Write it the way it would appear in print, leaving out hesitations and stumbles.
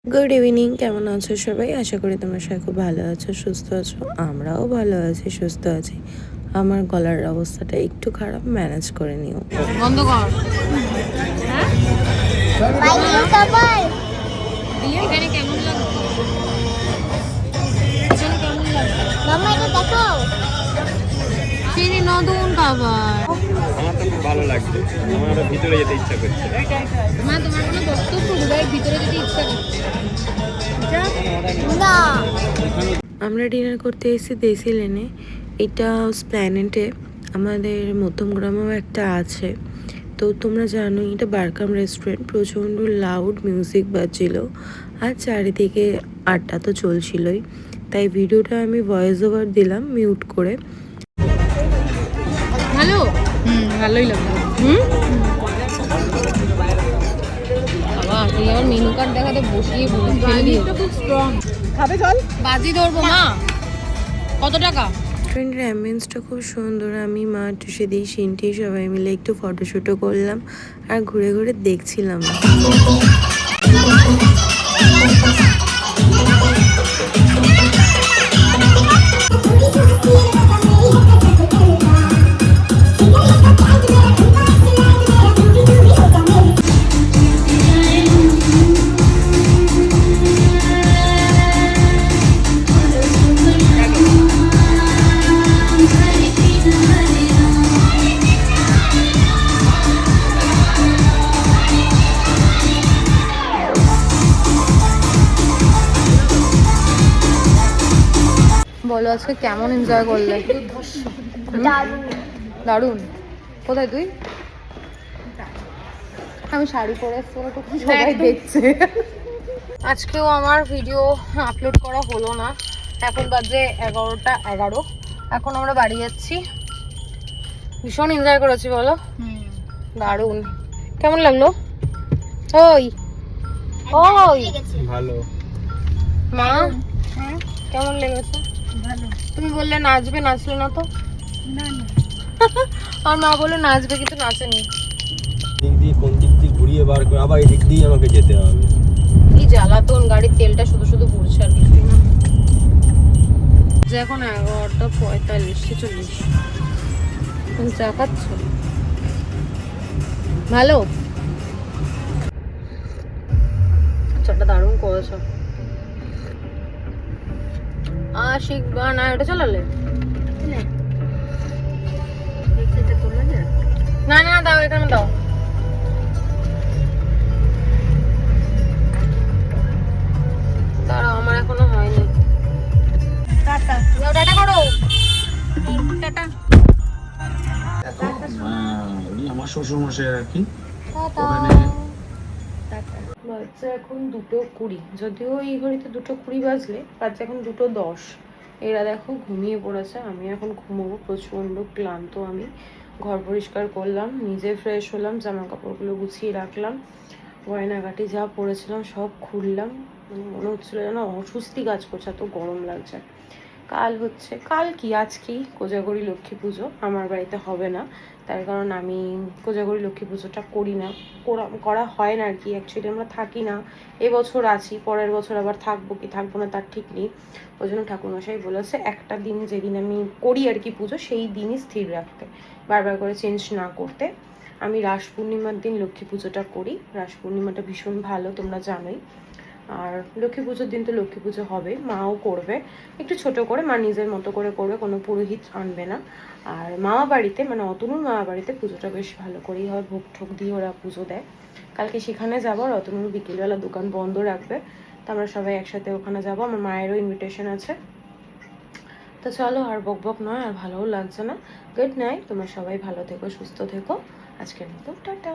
Good evening, কেমন আছো সবাই? আশা করি তোমরা সবাই খুব ভালো আছো, সুস্থ আছো। আমরাও ভালো আছি, সুস্থ আছি। আমার গলার অবস্থাটা একটু খারাপ, ম্যানেজ করে নিও। বন্ধ কর। এখানে কেমন লাগছে? এখানে কেমন লাগছে? মাম্মা এটা দেখো। চিনি নতুন খাবার। আমার তো খুব ভালো লাগছে, আমার আরো ভিতরে যেতে ইচ্ছা করছে। মা, তোমার কোনো বক্তব্য? দুবাইয়ের ভিতরে যদি ইচ্ছা করছে না আমরা ডিনার করতে এসেছি দেশি লেনে। এটা স্প্ল্যানেটে আমাদের মধ্যমগ্রামেও একটা আছে। তো তোমরা জানোই এটা বারকাম রেস্টুরেন্ট। প্রচণ্ড লাউড মিউজিক বাজছিল আর চারিদিকে আড্ডা তো চলছিলই, তাই ভিডিওটা আমি ভয়েস ওভার দিলাম মিউট করে। ভালো। ভালোই লাগলো। বাবা, তুই আবার মেনু কার্ড দেখাতে বসিয়ে খুব স্ট্রং। খাবে জল বাজি ধরবো মা। কত টাকা? রেস্টুরেন্টের অ্যাম্বিয়েন্সটা খুব সুন্দর। আমি মা টুসিদি সিনটি সবাই মিলে একটু ফটোশ্যুটও করলাম আর ঘুরে ঘুরে দেখছিলাম। বলো আজকে কেমন এনজয় করলে? দারুণ। কোথায় তুই? আমি শাড়ি পরে এসছি বলে তো সবাই দেখছে। আজকেও আমার ভিডিও আপলোড করা হলো না। এখন বাজে 11:11। এখন আমরা বাড়ি যাচ্ছি। ভীষণ এনজয় করেছি, বলো। দারুণ। কেমন লাগলো? ওই ওই ভালো। মা, কেমন লেগেছে? তুমি বললে নাচবে, নাচলে না তো? আর মা বললো নাচবে, কিন্তু নাচেনি। দিক দিয়ে কোন দিক দিয়ে ঘুরিয়ে বার করে আবার এদিক দিয়ে আমাকে যেতে হবে। কি জ্বালাতন, গাড়ির তেলটা শুধু শুধু পড়ছে আর কিছুই না। যে এখন 11:45 46 চা খাচ্ছ? ভালো। চাটা দারুণ করেছো। আশিক বানা এটা চালালে? না না, দাও, এখানে দাও। দাঁড়াও, আমার এখনো হয়নি। টাটা করো। টাটা। উনি আমার শ্বশুর মশাই আর কি। বাচ্চা এখন 2:20, যদিও এই ঘড়িতে 2:20 বাজলে, বাচ্চা এখন 2:10। এরা দেখো ঘুমিয়ে পড়েছে, আমি এখন ঘুমোবো। প্রচণ্ড ক্লান্ত আমি। ঘর পরিষ্কার করলাম, নিজে ফ্রেশ হলাম, জামা কাপড়গুলো গুছিয়ে রাখলাম, গয়নাগাটি যা পরেছিলাম সব খুললাম। মানে মনে হচ্ছিল যেন অস্বস্তি কাজ করছে, এত গরম লাগছে। কাল কি আজকেই কোজাগরি লক্ষ্মী পুজো। আমার বাড়িতে হবে না, তার কারণ আমি কোজাগরি লক্ষ্মী পুজোটা করি না, করা হয় না আর কি। অ্যাকচুয়ালি আমরা থাকি না। এবছর আছি, পরের বছর আবার থাকবো কি থাকবো না তার ঠিক নেই। ওই জন্য ঠাকুরমশাই বলেছে একটা দিন যেদিন আমি করি আর কি পুজো, সেই দিনই স্থির রাখতে, বারবার করে চেঞ্জ না করতে। আমি রাস পূর্ণিমার দিন লক্ষ্মী পুজোটা করি। রাস পূর্ণিমাটা ভীষণ ভালো, তোমরা জানোই। আর লক্ষ্মী পুজোর দিন তো লক্ষ্মী পুজো হবে, মাও করবে একটু ছোট করে, মা নিজের মতো করে করবে, কোনো পুরোহিত আনবে না। আর মামা বাড়িতে, মানে অতনুর মামা বাড়িতে পুজোটা বেশ ভালো করেই হয়, ভোগ ঠোক দিয়ে ওরা পুজো দেয়। কালকে সেখানে যাবো, আর অতনুর বিকেলবেলা দোকান বন্ধ রাখবে, তো আমরা সবাই একসাথে ওখানে যাবো। আমার মায়েরও ইনভিটেশন আছে। তো চলো, আর বক বক নয়, আর ভালোও লাগছে না। গুড নাইট, তোমরা সবাই ভালো থেকো, সুস্থ থেকো। আজকের মতো টাটা।